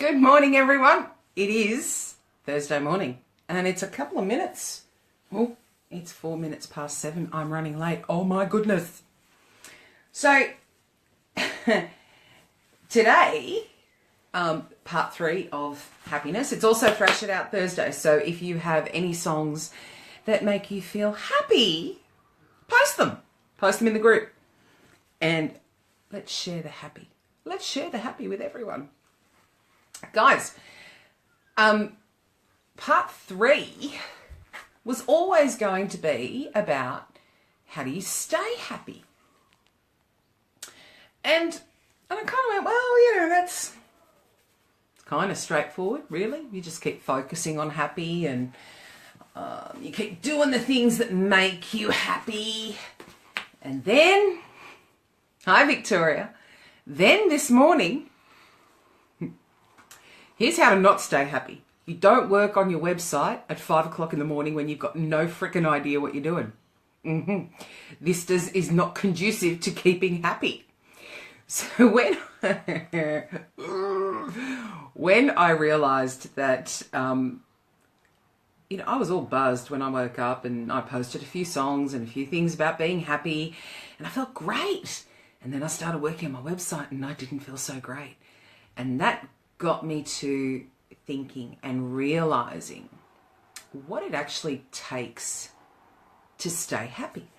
Good morning, everyone. It is Thursday morning and it's a couple of minutes. Oh, it's 4 minutes past 7. I'm running late. Oh my goodness. So today, part 3 of happiness. It's also Thrash It Out Thursday. So if you have any songs that make you feel happy, post them. Post them in the group. And let's share the happy. Let's share the happy with everyone. Guys, part 3 was always going to be about how do you stay happy? And I kind of went, well, that's kind of straightforward, really. You just keep focusing on happy and you keep doing the things that make you happy. And then, hi Victoria, then this morning, here's how to not stay happy. You don't work on your website at 5 o'clock in the morning when you've got no freaking idea what you're doing. This is not conducive to keeping happy. So when I realized that, I was all buzzed when I woke up and I posted a few songs and a few things about being happy and I felt great. And then I started working on my website and I didn't feel so great. And that got me to thinking and realizing what it actually takes to stay happy.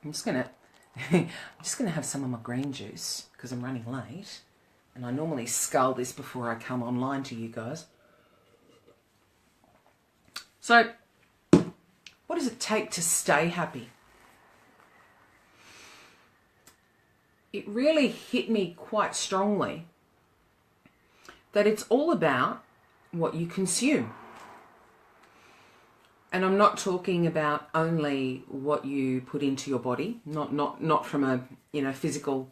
I'm just gonna have some of my green juice because I'm running late, and I normally scull this before I come online to you guys. So, what does it take to stay happy? It really hit me quite strongly that it's all about what you consume. And I'm not talking about only what you put into your body, not from a physical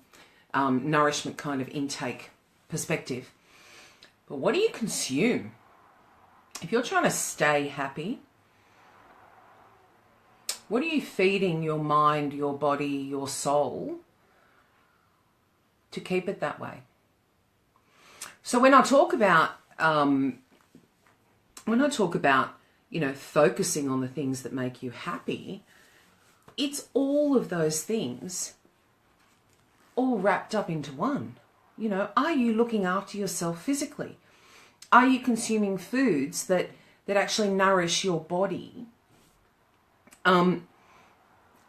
nourishment kind of intake perspective. But what do you consume? If you're trying to stay happy, what are you feeding your mind, your body, your soul to keep it that way? So when I talk about focusing on the things that make you happy, it's all of those things all wrapped up into one. Are you looking after yourself physically? Are you consuming foods that actually nourish your body?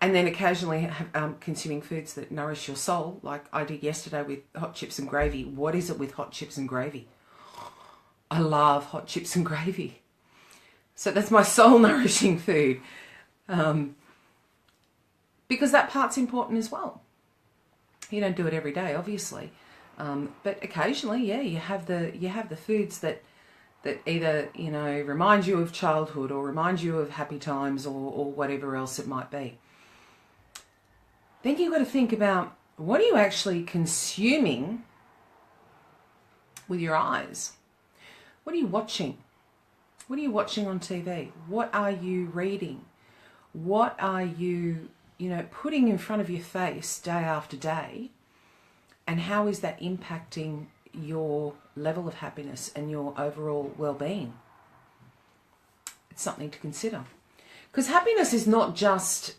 And then occasionally consuming foods that nourish your soul, like I did yesterday with hot chips and gravy. What is it with hot chips and gravy? I love hot chips and gravy. So that's my soul nourishing food. Because that part's important as well. You don't do it every day, obviously. But occasionally, you have the foods that either, remind you of childhood or remind you of happy times or whatever else it might be. Then you've got to think about, what are you actually consuming with your eyes? What are you watching? What are you watching on TV? What are you reading? What are you, putting in front of your face day after day? And how is that impacting your level of happiness and your overall well-being? It's something to consider. Because happiness is not just...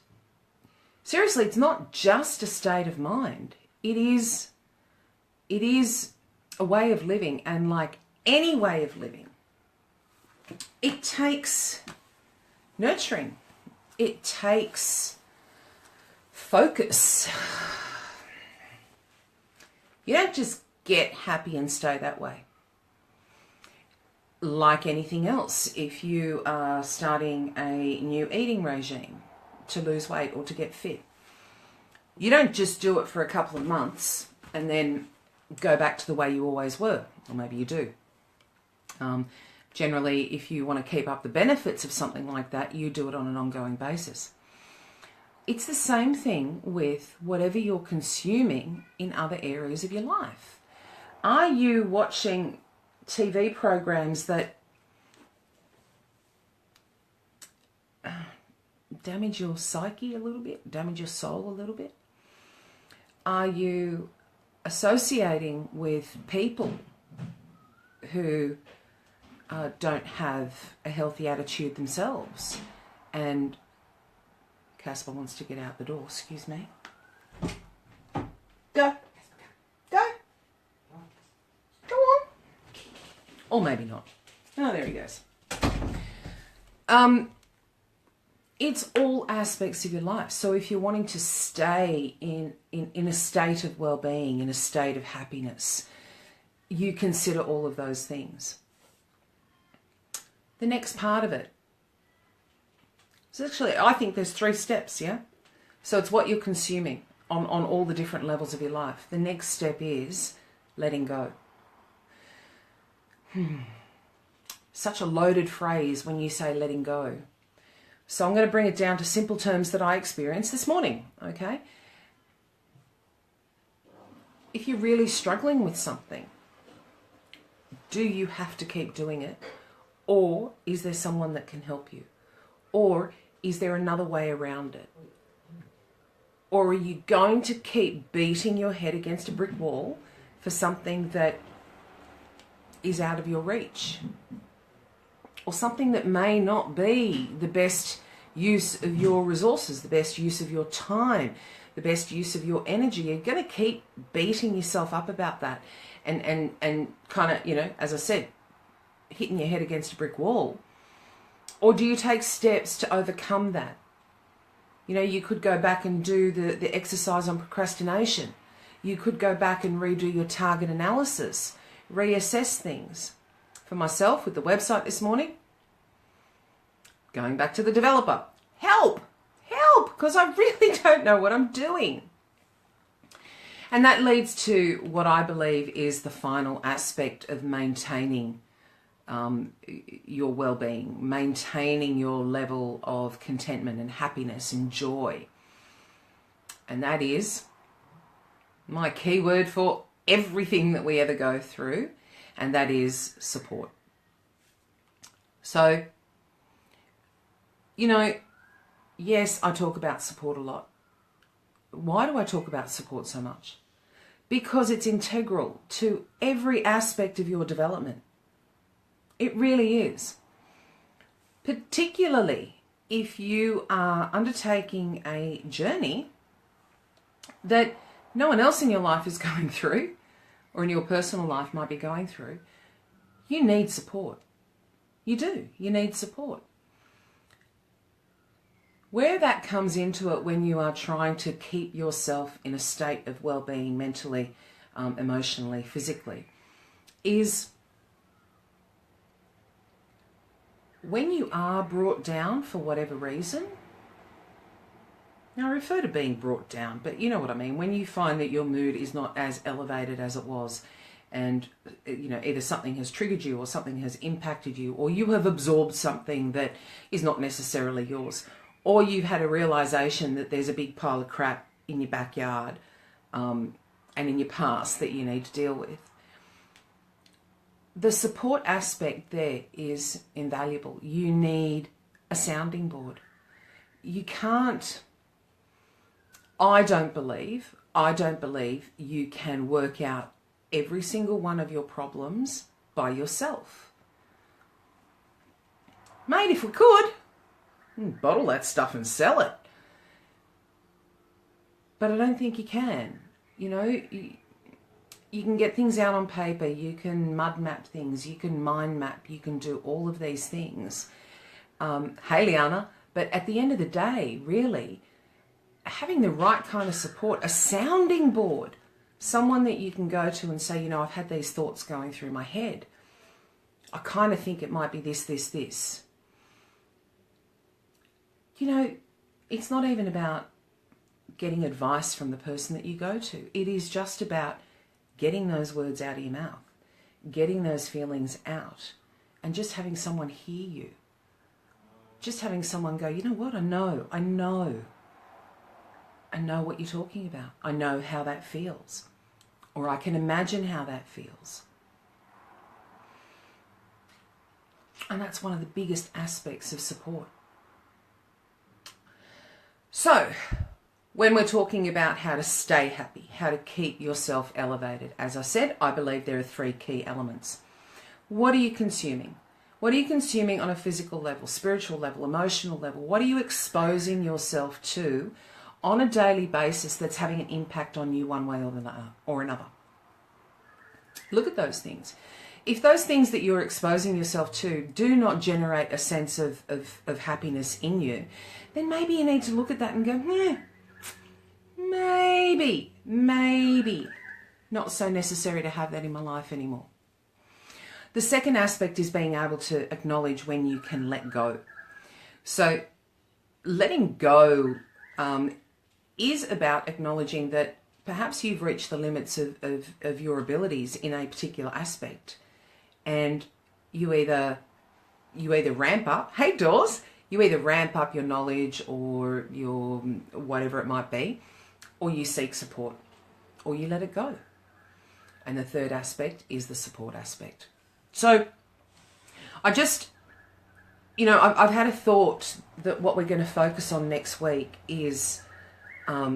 Seriously, it's not just a state of mind. It is a way of living, and like any way of living, it takes nurturing. It takes focus. You don't just get happy and stay that way. Like anything else, if you are starting a new eating regime to lose weight or to get fit, you don't just do it for a couple of months and then go back to the way you always were, or maybe you do. Generally, if you want to keep up the benefits of something like that, you do it on an ongoing basis. It's the same thing with whatever you're consuming in other areas of your life. Are you watching TV programs that damage your psyche a little bit, damage your soul a little bit? Are you associating with people who don't have a healthy attitude themselves. And Casper wants to get out the door. Excuse me. Go. Go. Go on. Or maybe not. Oh, there he goes. It's all aspects of your life. So if you're wanting to stay in a state of well-being, in a state of happiness, you consider all of those things. The next part of it. So actually, I think there's 3 steps, yeah? So it's what you're consuming on all the different levels of your life. The next step is letting go. Such a loaded phrase when you say letting go. So I'm going to bring it down to simple terms that I experienced this morning, okay? If you're really struggling with something, do you have to keep doing it? Or is there someone that can help you? Or is there another way around it? Or are you going to keep beating your head against a brick wall for something that is out of your reach? Or something that may not be the best use of your resources, the best use of your time, the best use of your energy. You're going to keep beating yourself up about that and kind of, you know, as I said, hitting your head against a brick wall. Or do you take steps to overcome that? You know, you could go back and do the exercise on procrastination. You could go back and redo your target analysis, reassess things. For myself, with the website this morning, going back to the developer, help, because I really don't know what I'm doing. And that leads to what I believe is the final aspect of maintaining your well-being, maintaining your level of contentment and happiness and joy. And that is my key word for everything that we ever go through, and that is support. So, you know, yes, I talk about support a lot. Why do I talk about support so much? Because it's integral to every aspect of your development. It really is. Particularly if you are undertaking a journey that no one else in your life is going through, or in your personal life might be going through, you need support. You do. You need support. Where that comes into it when you are trying to keep yourself in a state of well-being mentally, emotionally, physically, is when you are brought down for whatever reason. Now, I refer to being brought down, but you know what I mean. When you find that your mood is not as elevated as it was, and you know, either something has triggered you or something has impacted you, or you have absorbed something that is not necessarily yours, or you've had a realization that there's a big pile of crap in your backyard and in your past that you need to deal with. The support aspect there is invaluable. You need a sounding board. You can't, I don't believe you can work out every single one of your problems by yourself. Mate, if we could, bottle that stuff and sell it. But I don't think you can. You know, you can get things out on paper, you can mud map things, you can mind map, you can do all of these things. Hey, Liana, but at the end of the day, really, having the right kind of support, a sounding board, someone that you can go to and say, you know, I've had these thoughts going through my head. I kind of think it might be this, this, this. You know, it's not even about getting advice from the person that you go to. It is just about getting those words out of your mouth, getting those feelings out, and just having someone hear you. Just having someone go, you know what, I know what you're talking about. I know how that feels. Or I can imagine how that feels. And that's one of the biggest aspects of support. So, when we're talking about how to stay happy, how to keep yourself elevated, as I said, I believe there are 3 key elements. What are you consuming? What are you consuming on a physical level, spiritual level, emotional level? What are you exposing yourself to on a daily basis that's having an impact on you one way or another? Look at those things. If those things that you're exposing yourself to do not generate a sense of happiness in you, then maybe you need to look at that and go, maybe not so necessary to have that in my life anymore. The second aspect is being able to acknowledge when you can let go. So letting go is about acknowledging that perhaps you've reached the limits of your abilities in a particular aspect, and you either ramp up, hey Dawes, you either ramp up your knowledge or your whatever it might be, or you seek support, or you let it go. And the third aspect is the support aspect. So I just, I've had a thought that what we're going to focus on next week is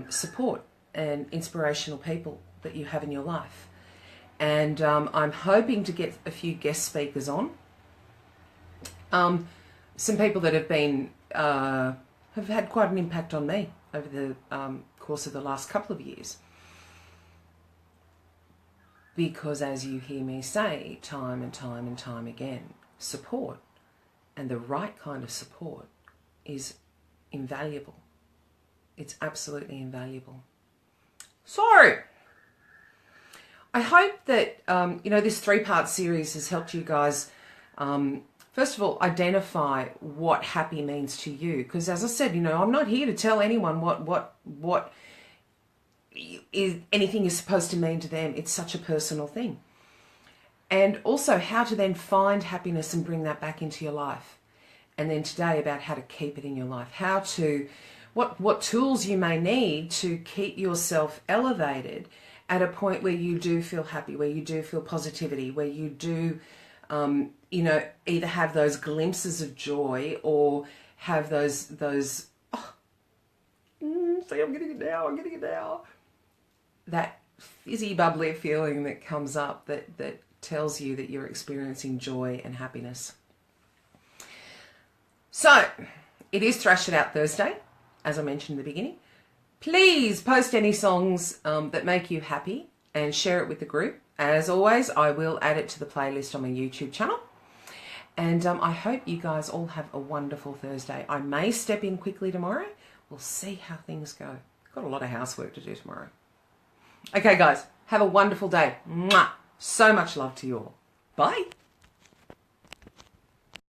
support and inspirational people that you have in your life. And I'm hoping to get a few guest speakers on. Some people that have been, have had quite an impact on me over the course of the last couple of years. Because as you hear me say time and time and time again, support, and the right kind of support, is invaluable. It's absolutely invaluable. So, I hope that, this 3-part series has helped you guys, first of all, identify what happy means to you. Because as I said, I'm not here to tell anyone what anything is supposed to mean to them. It's such a personal thing. And also how to then find happiness and bring that back into your life. And then today about how to keep it in your life. How to, what tools you may need to keep yourself elevated at a point where you do feel happy, where you do feel positivity, where you do, either have those glimpses of joy or have those see, I'm getting it now. That fizzy, bubbly feeling that comes up that tells you that you're experiencing joy and happiness. So, it is Thrash It Out Thursday, as I mentioned in the beginning. Please post any songs that make you happy and share it with the group. As always, I will add it to the playlist on my YouTube channel. And I hope you guys all have a wonderful Thursday. I may step in quickly tomorrow. We'll see how things go. Got a lot of housework to do tomorrow. Okay, guys, have a wonderful day. Mwah! So much love to you all. Bye.